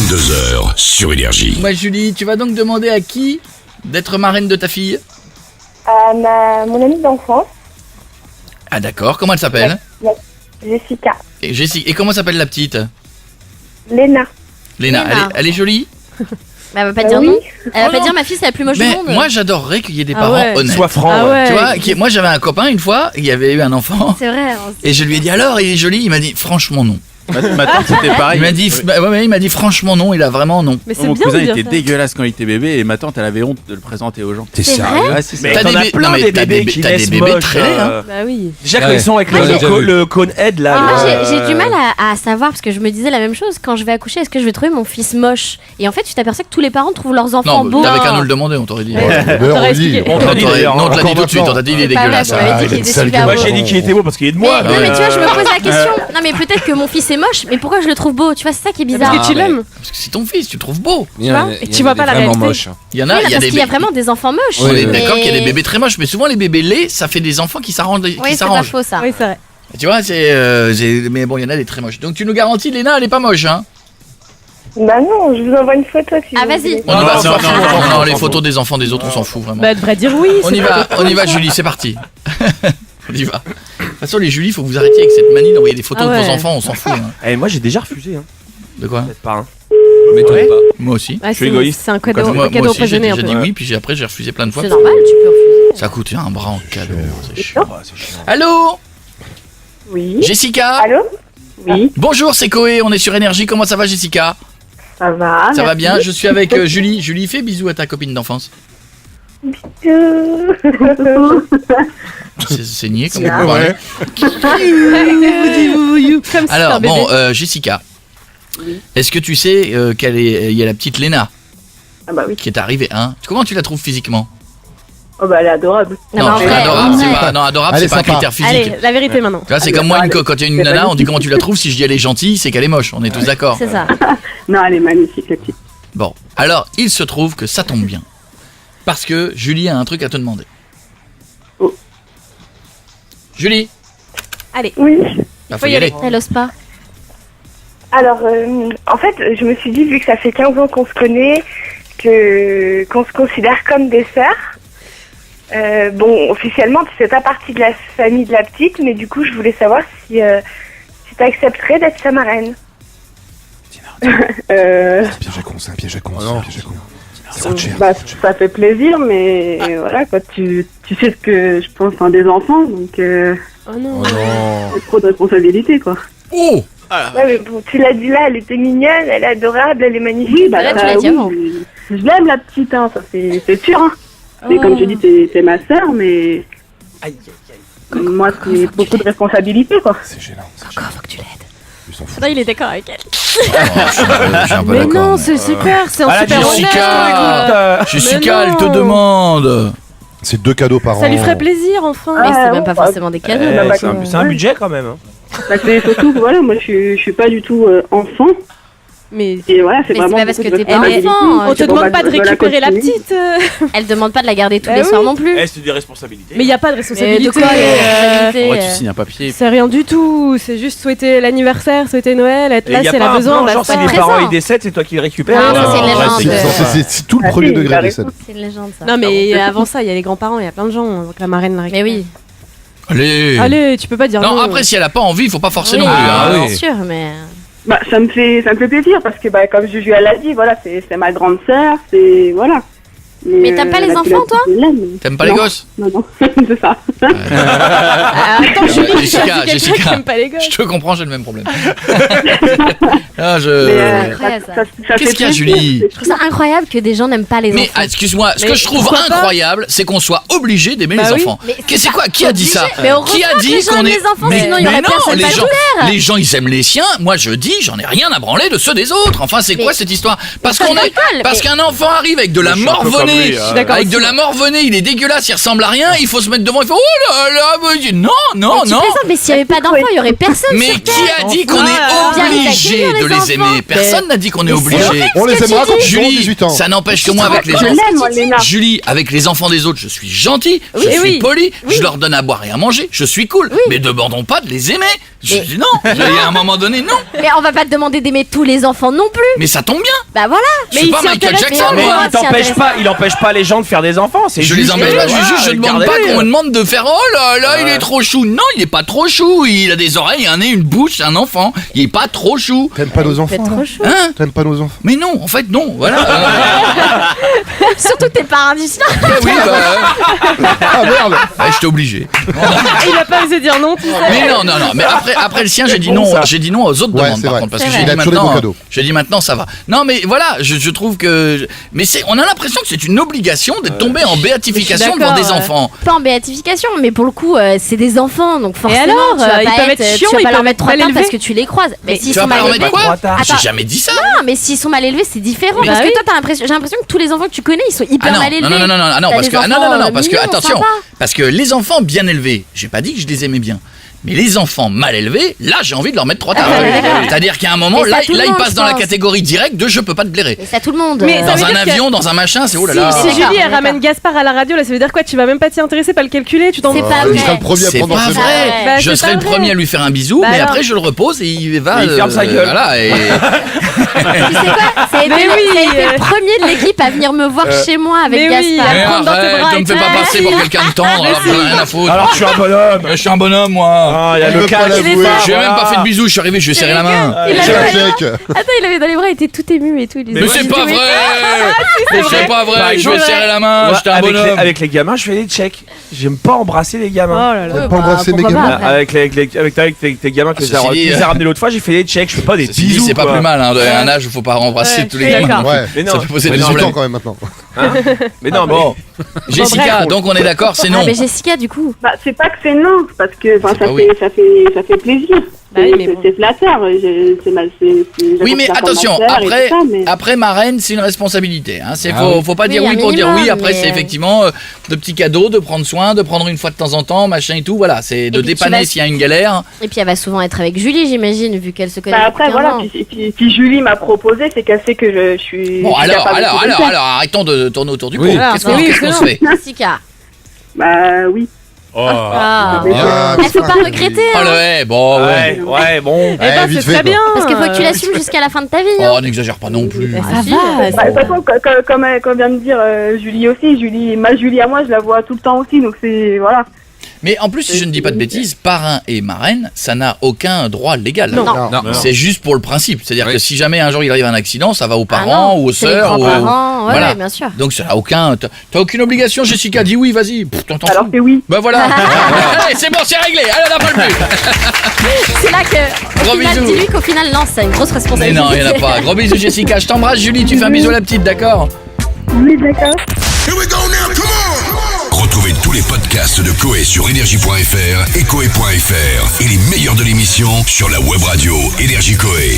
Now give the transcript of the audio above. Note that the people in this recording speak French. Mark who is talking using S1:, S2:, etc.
S1: 22h sur Énergie.
S2: Moi, Julie, tu vas donc demander à qui d'être marraine de ta fille?
S3: À mon amie d'enfance,
S2: Ah d'accord, comment elle s'appelle?
S3: Jessica.
S2: Et comment s'appelle la petite?
S3: Léna.
S2: Léna.
S4: Léna.
S2: Elle est jolie?
S4: Bah, elle va pas dire
S3: oui.
S4: non. Elle va
S2: Oh
S4: pas
S2: non.
S4: dire ma fille c'est la plus moche du
S2: Mais
S4: monde.
S2: moi j'adorerais qu'il y ait des
S5: Ah
S2: parents
S5: ouais.
S2: honnêtes.
S6: Sois franc.
S5: Ah ouais.
S2: Tu vois, moi j'avais un copain une fois, il avait eu un enfant.
S4: C'est vrai.
S2: Et je lui ai dit alors, il est joli? Il m'a dit franchement non.
S6: Ma tante c'était pareil.
S2: Il m'a dit, il m'a dit franchement non, il a vraiment non.
S5: Mais c'est
S6: Mon
S5: bien
S6: cousin
S5: de dire
S6: était
S5: ça.
S6: dégueulasse quand il était bébé et ma tante elle avait honte de le présenter aux gens.
S1: T'es
S4: C'est
S1: sérieux?
S4: vrai
S6: Ouais, c'est ça.
S2: Mais t'as
S6: T'en
S2: des
S6: as
S2: bé-
S6: plein
S2: non, mais
S6: des
S2: t'as
S6: bébés
S2: des-
S6: qui
S2: t'as des
S6: naissent
S2: bébés
S6: moches,
S2: très laids, hein.
S5: Bah oui.
S6: Déjà quand
S1: Ouais.
S6: ils sont avec
S1: Ouais, j'ai déjà vu.
S6: le cône head là.
S4: Moi
S6: le-
S4: j'ai du mal à savoir parce que je me disais la même chose quand je vais accoucher, est-ce que je vais trouver mon fils moche? Et en fait tu t'aperçois que tous les parents trouvent leurs enfants
S2: Non,
S4: beaux.
S2: t'avais qu'à nous le demander, on t'aurait dit.
S5: T'aurais expliqué.
S6: On te
S2: Non,
S6: le dit d'ailleurs.
S2: on te l'a dit
S1: Encore
S2: tout de suite, on t'a dit il est
S4: C'est pas vrai,
S2: dégueulasse.
S4: vous m'avez dit qu'il était super
S6: Moi
S4: beau.
S6: j'ai dit qu'il était beau parce qu'il est de
S4: Mais,
S6: moi.
S4: non mais tu vois je me pose la question. Non mais peut-être que mon fils est moche, mais pourquoi je le trouve beau? Tu vois c'est ça qui est bizarre.
S5: Parce que tu
S2: mais-
S5: l'aimes.
S2: Parce que c'est ton fils, tu le trouves beau.
S1: Il y en a-
S5: vois, et
S1: il y
S5: tu
S1: en
S5: vois
S1: a
S5: pas
S1: des
S5: la
S1: vraiment
S5: réalité.
S1: moches.
S2: Il y en a,
S4: Oui,
S2: il y a
S4: parce
S2: des
S4: qu'il y a
S2: bé-
S4: vraiment des enfants moches.
S2: On est
S4: mais-
S2: d'accord qu'il y a des bébés très moches, mais souvent les bébés laids, ça fait des enfants qui s'arrangent.
S4: Oui
S2: qui
S4: c'est pas
S2: s'arrangent.
S4: faux ça.
S5: Oui, c'est vrai.
S2: Tu vois, mais bon, il y en a des très moches. Donc tu nous garantis, Léna, elle est pas moche, hein?
S3: Bah non, je vous envoie une photo si
S4: Ah
S3: vous
S4: vas-y.
S3: voulez.
S2: On y va,
S6: non,
S2: non, les photos des enfants des autres, on s'en fout vraiment.
S5: Bah, elle devrait dire oui.
S2: On y va, Julie, c'est parti. On y va. De toute façon, les Julie, faut que vous arrêtiez avec cette manie d'envoyer des photos
S5: Ah
S2: de vos
S5: ouais.
S2: enfants, on s'en fout. Hein.
S6: Eh, moi j'ai déjà refusé. Hein.
S2: De quoi?
S6: Peut-être pas. Hein.
S1: M'étonne
S2: Ouais.
S1: pas.
S2: Moi aussi.
S5: Ah,
S6: suis égoïste.
S5: c'est un cadeau,
S2: Moi
S5: cadeau
S2: aussi, j'ai
S5: empoisonné un
S2: déjà
S5: peu.
S2: dit oui, puis après j'ai refusé plein de fois.
S4: C'est normal, tu peux refuser.
S2: Ça coûte un bras en cadeau, c'est chiant.
S6: Ouais, c'est chiant.
S2: Allô?
S3: Oui.
S2: Jessica?
S3: Allô? Oui,
S2: Bonjour, c'est Koé, on est sur Énergie, comment ça va Jessica?
S3: ça va.
S2: Ça va
S3: merci.
S2: bien, je suis avec Julie. Julie, fais bisous à ta copine d'enfance. C'est niais comme
S3: Bien.
S2: vous parlez.
S5: Comme si
S2: Alors
S5: c'était un
S2: bon,
S5: bébé.
S2: Jessica, est-ce que tu sais il y a la petite Léna
S3: Ah bah oui.
S2: qui est arrivée, hein? Comment tu la trouves physiquement?
S3: Oh bah elle est adorable.
S4: Non, mais en
S2: c'est
S4: vrai,
S2: adorable,
S4: en
S2: c'est
S4: vrai.
S2: pas, non, adorable,
S7: Elle
S2: c'est
S7: est
S2: pas un
S7: sympa.
S2: critère physique.
S5: Allez, la vérité maintenant.
S2: Tu vois, c'est comme moi, quand il y a une nana, on dit comment tu la trouves. Si je dis elle est gentille, c'est qu'elle est moche. On est tous d'accord.
S4: C'est ça.
S3: Non, elle est magnifique la petite.
S2: Bon, alors il se trouve que ça tombe bien, parce que Julie a un truc à te demander.
S3: Oh.
S2: Julie,
S3: Oui.
S2: bah, faut y aller.
S4: Elle ose pas.
S3: Alors, en fait, je me suis dit, vu que ça fait 15 ans qu'on se connaît, qu'on se considère comme des sœurs, bon, officiellement, tu fais pas partie de la famille de la petite, mais du coup, je voulais savoir si tu accepterais d'être sa marraine.
S7: Piège à con, c'est un piège à con, c'est un piège à con. Ça coûte cher.
S8: Bah, ça fait plaisir, mais voilà, quoi, tu sais ce que je pense des enfants, donc
S5: Oh non.
S8: c'est trop de responsabilité, quoi.
S2: Oh,
S3: Ouais, mais bon, tu l'as dit là, elle était mignonne, elle est adorable, elle est magnifique.
S8: Oui, bah,
S4: là, tu l'as dit avant.
S8: je l'aime, la petite, hein, ça c'est sûr, hein. Mais
S4: Oh.
S8: comme je dis, t'es ma sœur, mais moi, c'est beaucoup de responsabilité, quoi.
S7: C'est gênant. c'est
S4: Encore,
S7: gênant.
S4: faut que tu l'aides.
S7: Ils s'en foutent.
S5: Non, il est d'accord avec elle.
S2: je suis un peu
S5: Mais
S2: d'accord.
S5: non, c'est super, c'est un
S6: Voilà,
S5: super
S2: Jessica.
S5: honneur.
S2: Jessica,
S5: Mais
S2: elle te
S5: non.
S2: demande.
S7: C'est 2 cadeaux par an.
S5: Ça lui ferait plaisir enfin.
S4: Mais c'est
S8: Ah,
S4: même pas
S8: ouais.
S4: forcément des cadeaux.
S8: bah, bah,
S6: C'est un budget quand même. Hein.
S8: Bah, c'est surtout que, voilà, moi, je suis pas du tout enfant,
S5: Mais
S8: et voilà, c'est
S4: Mais c'est
S8: vraiment
S4: pas parce
S8: beaucoup
S4: que
S8: de
S4: t'es pas
S8: responsabilité.
S4: enfant,
S5: on te
S8: Bon,
S5: demande
S8: bah,
S5: pas de
S8: je la
S5: récupérer la
S8: continue.
S5: petite.
S4: Elle demande pas de la garder tous
S5: Bah
S4: les
S5: oui.
S4: soirs non plus.
S6: C'est des responsabilités.
S5: Mais il y a pas de
S4: Mais
S5: responsabilité.
S4: de quoi responsabilité,
S6: Ouais, tu signes un papier.
S5: C'est rien du tout, c'est juste souhaiter l'anniversaire, souhaiter Noël, être
S6: Et
S5: là
S6: y a
S5: si elle
S6: pas
S5: a
S6: un
S5: besoin,
S6: plan, genre si
S5: basta.
S6: les
S4: présent.
S6: parents ils décèdent, c'est toi qui le récupères.
S4: Ah, ça, c'est une
S6: Ouais,
S4: légende.
S6: c'est-
S7: C'est tout le
S8: Ah,
S7: premier
S8: si,
S7: degré
S8: t'as
S7: des
S8: raison.
S7: scènes.
S4: C'est une légende ça.
S5: Non mais avant ça, il y a les grands-parents, il y a plein de gens donc la marraine la
S4: Mais
S5: récupère.
S4: oui.
S2: Allez.
S5: Allez, tu peux pas dire non.
S2: Non, après, si elle a pas envie, il faut pas forcer
S4: Oui,
S2: non plus.
S6: Ah,
S2: hein.
S6: oui.
S4: bien sûr, mais.
S8: Bah, ça me fait plaisir parce que, bah, comme Juju elle l'a dit, voilà, c'est ma grande sœur, c'est, voilà.
S4: Mais t'aimes pas les
S8: la
S4: enfants,
S8: petite,
S4: toi
S8: je l'aime.
S2: T'aimes pas les
S8: Non.
S2: gosses?
S8: Non, non, c'est ça.
S5: Ah, attends, Julie,
S2: Jessica,
S5: tu as dit quelqu'un
S2: Jessica.
S5: qui aime pas les gosses.
S2: Je te comprends, j'ai le même problème. Ah,
S8: Mais,
S4: Après, ça.
S8: ça
S2: Qu'est-ce
S8: fait
S2: qu'il y a,
S8: plaisir,
S2: Julie
S8: c'est-
S4: Je trouve ça incroyable que des gens n'aiment pas les
S2: Mais
S4: enfants.
S2: excuse-moi, ce
S5: Mais
S2: que je trouve
S5: pourquoi pas
S2: incroyable, c'est qu'on soit obligé d'aimer
S5: Bah
S2: les
S5: oui.
S2: enfants.
S4: Mais
S2: C'est
S4: pas
S2: quoi? Qui a dit ça?
S4: obligé. Mais heureusement
S2: Qui a
S4: que
S2: dit
S4: les gens
S2: qu'on
S4: aiment
S2: est
S4: les enfants, sinon il y
S2: mais
S4: aurait
S2: non,
S4: personne
S2: les
S4: pas
S2: gens,
S4: le faire.
S2: les gens ils aiment les siens. Moi je dis, j'en ai rien à branler de ceux des autres. Enfin, c'est
S4: Mais-
S2: quoi cette histoire? Parce
S4: Ça
S2: qu'on est,
S4: rigole,
S2: parce
S4: mais-
S2: qu'un enfant arrive avec de la
S6: Je suis un peu
S2: morvonnée morve-nez.
S5: je suis d'accord
S2: Avec
S5: aussi.
S2: de la morve-nez, il est dégueulasse, il ressemble à rien. Il faut se mettre devant, il faut oh là là, non, non,
S4: Tu
S2: non.
S4: plaisantes, mais s'il n'y avait pas d'enfants, il y aurait personne
S2: Mais
S4: sur
S2: qui
S4: Terre.
S2: a dit qu'on
S4: Bien
S2: est
S4: les
S2: obligé
S4: accueillir,
S2: de
S4: les
S2: les aimer?
S4: enfants.
S2: Personne n'a dit qu'on est
S4: Mais
S2: obligé.
S7: On les aimera quand ils auront
S2: Julie,
S7: 18 ans.
S2: ça n'empêche que moi avec les
S8: Je
S2: enfants.
S8: l'aime, moi, Léna.
S2: Julie, avec les enfants des autres, je suis gentil, je suis poli, je leur donne à boire et à manger, je suis cool. Mais demandons pas de les aimer. Je dis non. Il y a un moment donné, non.
S4: Mais on va pas te demander d'aimer tous les enfants non plus.
S2: Mais ça tombe bien.
S4: Bah voilà.
S2: Je suis pas Michael Jackson,
S6: Mais
S2: moi.
S6: il empêche pas les gens de faire des enfants. C'est
S2: Je
S6: juste
S2: les embête pas, je demande pas qu'on me demande de faire oh là là, il est trop chou. Non, il est pas trop chou. Il a des oreilles, un nez, une bouche, c'est un enfant. Il est pas trop chou.
S7: T'aimes pas nos enfants?
S4: Trop chaud.
S2: Hein?
S7: T'aimes pas nos enfants?
S2: Mais non, en fait, non. Voilà.
S4: Surtout tes parents d'ici.
S2: Oui,
S7: Ah merde!
S2: je t'ai obligé.
S5: Il a pas osé dire non, tu sais.
S2: Mais non. Mais après le sien, j'ai dit non. J'ai dit non aux autres
S7: Ouais,
S2: demandes
S7: c'est
S2: par
S7: vrai.
S2: contre, parce que
S4: C'est
S2: j'ai
S7: vrai.
S2: dit
S7: Il a toujours des bons
S2: maintenant.
S7: cadeaux.
S2: J'ai dit maintenant, ça va. Non, mais voilà, je trouve que. Mais on a l'impression que c'est une obligation d'être tombé en béatification devant
S5: d'accord,
S2: des enfants.
S4: Pas en béatification, mais pour le coup, c'est des enfants, donc forcément,
S5: alors,
S4: tu vas
S5: ils
S4: pas
S5: peuvent
S4: être
S5: être chiants,
S4: tu vas
S5: ils
S4: pas leur
S5: peuvent
S4: mettre
S5: être
S4: 3
S5: mal
S4: tartes parce
S5: élevés.
S4: que tu les croises. Mais s'ils
S2: Tu vas
S4: sont
S2: pas
S4: mal
S2: leur
S4: élevés,
S2: mettre quoi?
S4: Attends.
S2: J'ai jamais dit ça.
S4: non, mais s'ils sont mal élevés, c'est différent.
S5: Bah
S4: Parce que
S5: oui.
S4: toi, j'ai l'impression que tous les enfants que tu connais, ils sont hyper
S2: Ah
S4: mal élevés.
S2: non,
S4: T'as
S2: parce
S4: des
S2: que,
S4: enfants,
S2: parce que
S4: mignons,
S2: attention,
S4: sympas.
S2: parce que les enfants bien élevés, j'ai pas dit que je les aimais bien. Mais les enfants mal élevés, là j'ai envie de leur mettre 3 tartes.
S4: d'accord.
S2: C'est-à-dire qu'à un moment,
S4: Mais
S2: là
S4: ça, tout le
S2: ils
S4: monde,
S2: passent
S4: je
S2: dans la
S4: pense.
S2: catégorie directe de je peux pas te blairer.
S4: Et c'est à tout le monde.
S5: Mais ça
S2: Dans
S5: veut
S2: un
S5: dire que-
S2: avion, dans un machin, c'est oh là là.
S5: Si
S4: D'accord,
S5: Julie elle
S4: d'accord.
S5: ramène Gaspard à la radio, là ça veut dire quoi? Tu vas même pas t'y intéresser, pas le calculer, tu t'en
S4: C'est
S5: fous.
S4: pas
S7: Il
S4: vrai.
S7: sera le premier à
S2: C'est
S7: prendre
S2: pas
S7: ses
S2: vrai.
S4: Ouais.
S5: Bah,
S2: Je
S5: c'est
S2: serai
S5: pas
S2: le
S5: vrai.
S2: premier à lui faire un bisou,
S5: Bah
S2: mais
S5: alors.
S2: après je le repose et il va.
S6: Et il ferme sa gueule.
S2: Voilà, et...
S4: Tu sais quoi? Ça a été
S5: Mais oui,
S4: le premier de l'équipe à venir me voir chez moi avec
S5: mais oui,
S4: Gaspard.
S2: Mais
S5: prendre dans tes
S2: arrête,
S5: bras
S2: ne
S5: et
S2: me fais
S5: tout.
S2: pas passer pour quelqu'un de tendre, alors que j'en ai rien à foutre.
S6: Alors que je suis un bonhomme.
S2: Je suis un bonhomme, moi.
S6: Ah, il y a
S7: Il
S6: le
S7: veut pas
S6: cash.
S7: l'avouer.
S2: J'ai même pas fait de bisous, je suis arrivé, je lui ai serré la main.
S5: Il
S7: J'ai
S5: avait-
S7: un chèque.
S4: Attends, il avait dans les bras, il était tout ému et tout. Il
S2: Mais c'est pas vrai! Mais c'est pas vrai,
S6: Bah,
S2: je vais
S6: ouais.
S2: serrer la main,
S6: Moi,
S2: j'étais un
S6: avec,
S2: bonhomme.
S6: avec les gamins, je fais des checks. J'aime pas embrasser les
S5: Oh
S6: gamins.
S5: là là.
S7: T'aimes pas embrasser mes
S4: pourquoi
S7: gamins?
S4: pas.
S6: Avec tes gamins que
S2: Ceci dit,
S6: tu les as ramenés l'autre fois, j'ai fait des checks. Je fais pas des
S2: Ceci dit,
S6: bisous.
S2: c'est pas
S6: quoi.
S2: plus mal, hein, à un âge où faut pas embrasser
S5: Ouais,
S2: tous
S5: je
S2: les
S5: suis
S2: gamins.
S5: d'accord.
S7: Ouais.
S6: Mais non,
S2: Ça peut poser
S6: mais
S2: des
S6: non,
S7: 18 ans
S2: problèmes.
S7: quand même maintenant.
S6: mais non, mais
S2: Bon, Jessica,
S5: bref.
S2: donc on est d'accord, c'est
S4: Ah,
S2: non.
S4: mais Jessica, du coup.
S8: Bah, c'est pas que c'est non, parce que enfin,
S2: C'est
S8: ça,
S2: pas oui.
S8: ça fait plaisir.
S5: Bah oui, mais
S8: C'est-
S5: bon.
S8: c'est flatteur. C'est mal.
S2: Oui, mais attention, après,
S8: mais...
S2: après marraine, c'est une responsabilité. Hein.
S7: Ah
S2: Faut pas
S4: Oui,
S2: dire
S4: un
S2: oui pour dire oui.
S4: minimum,
S2: Après,
S4: mais-
S2: c'est effectivement de petits cadeaux, de prendre soin, de prendre une fois de temps en temps, machin et tout. Voilà, c'est de
S4: puis tu
S2: dépanner
S4: vas-
S2: s'il y a une galère.
S4: Et puis elle va souvent être avec Julie, j'imagine, vu qu'elle se connaît.
S8: Bah,
S4: depuis
S8: après, voilà.
S4: 15 ans.
S8: Puis Julie m'a proposé, c'est qu'elle sait que je suis.
S2: Bon,
S8: je suis
S2: alors,
S8: capable de le faire.
S2: arrêtons de tourner autour du pot.
S7: Oui.
S2: Qu'est-ce qu'on
S5: Oui,
S2: qu'est-ce qu'on se fait?
S4: Jessica.
S8: Bah, oui.
S4: Ah.
S7: Ah,
S4: Elle faut pas regretter,
S2: Oh
S4: hein.
S2: le ouais, bon, ouais.
S6: ouais, bon.
S5: Eh ben,
S7: vite
S5: c'est
S7: fait,
S5: très
S7: quoi.
S5: bien.
S4: Parce qu'il faut que tu l'assumes jusqu'à la fin de ta vie. hein.
S2: Oh, n'exagère pas non plus.
S5: Ça
S4: si.
S5: va.
S8: Bah, de toute façon, comme vient de dire Julie aussi, ma Julie à moi, je la vois tout le temps aussi, donc c'est. Voilà.
S2: Mais en plus, si je ne dis pas de bêtises, parrain et marraine, ça n'a aucun droit légal.
S4: Non.
S7: Non.
S2: C'est juste pour le principe. C'est-à-dire que si jamais un jour il arrive un accident, ça va aux
S4: Ah
S2: parents
S4: non,
S2: ou aux
S4: c'est les
S2: sœurs. ou aux-
S4: grands-parents, ouais,
S2: Voilà.
S4: ouais, bien sûr.
S2: Donc ça n'a aucun. T'as aucune obligation, Jessica. Dis oui, vas-y. Pff, t'en
S8: Alors
S2: fous.
S8: c'est oui.
S2: Bah voilà. Allez, c'est bon, c'est réglé. Allez, on n'a pas le plus.
S4: C'est là que,
S2: Gros
S4: au final,
S2: bisous.
S4: dis-lui qu'au final, non, c'est une grosse
S2: Mais
S4: responsabilité.
S2: non, il n'y en a pas. Gros bisous, Jessica. Je t'embrasse, Julie. Tu fais un bisou à la petite, d'accord?
S8: Oui, d'accord.
S1: Retrouvez tous les podcasts de Coé sur énergie.fr et coé.fr et les meilleurs de l'émission sur la web radio Énergie Coé.